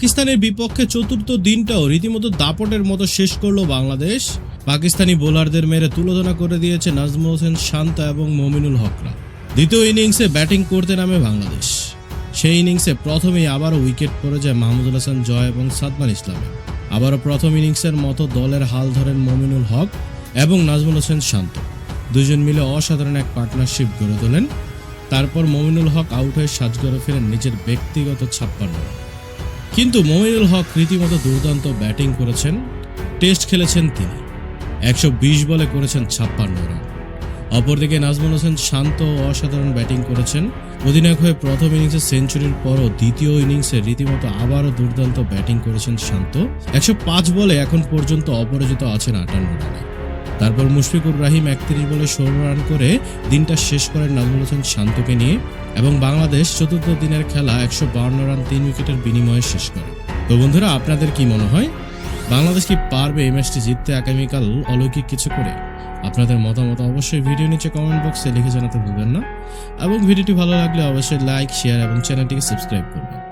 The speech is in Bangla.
পাকিস্তানের বিপক্ষে চতুর্থ দিনটাও রীতিমতো দাপটের মতো শেষ করলো বাংলাদেশ। পাকিস্তানি বোলারদের মেরে তুলোধনা করে দিয়েছে নাজমুল হোসেন শান্ত এবং মমিনুল হকরা। দ্বিতীয় ইনিংসে ব্যাটিং করতে নামে বাংলাদেশ। সেই ইনিংসে প্রথমেই আবারও উইকেট পড়ে যায় মাহমুদুল হাসান জয় এবং সাদমান ইসলামের। আবারও প্রথম ইনিংসের মতো দলের হাল ধরেন মমিনুল হক এবং নাজমুল হোসেন শান্ত। দুজন মিলে অসাধারণ এক পার্টনারশিপ গড়ে তোলেন। তারপর মমিনুল হক আউট হয়ে সাজঘরে ফেরেন নিজের ব্যক্তিগত 56 রান। কিন্তু মমিনুল হক রীতিমতো দুর্দান্ত ব্যাটিং করেছেন। টেস্ট খেলেছেন তিনি, 120 বলে করেছেন 56 রান। অপরদিকে নাজমুল হোসেন শান্ত অসাধারণ ব্যাটিং করেছেন। অধিনায়ক হয়ে প্রথম ইনিংসে সেঞ্চুরির পরও দ্বিতীয় ইনিংসে রীতিমতো আবারও দুর্দান্ত ব্যাটিং করেছেন শান্ত। 105 বলে এখন পর্যন্ত অপরাজিত আছেন 58 রানে। তারপর মুশফিকুর রহিম 31 বলে 16 রান করে দিনটা শেষ করেন নাজমুল হোসেন শান্তকে নিয়ে এবং বাংলাদেশ চতুর্থ দিনের খেলা 152 রান 3 উইকেটের বিনিময়ে শেষ করে। তো বন্ধুরা, আপনাদের কি মনে হয়, বাংলাদেশ কি পারবে এই ম্যাচটি জিততে আগামীকাল অলৌকিক কিছু করে? আপনাদের মতামত অবশ্যই ভিডিও নিচে কমেন্ট বক্সে লিখে জানাতে ভুলবেন না এবং ভিডিওটি ভালো লাগলে অবশ্যই লাইক, শেয়ার এবং চ্যানেলটিকে সাবস্ক্রাইব করবেন।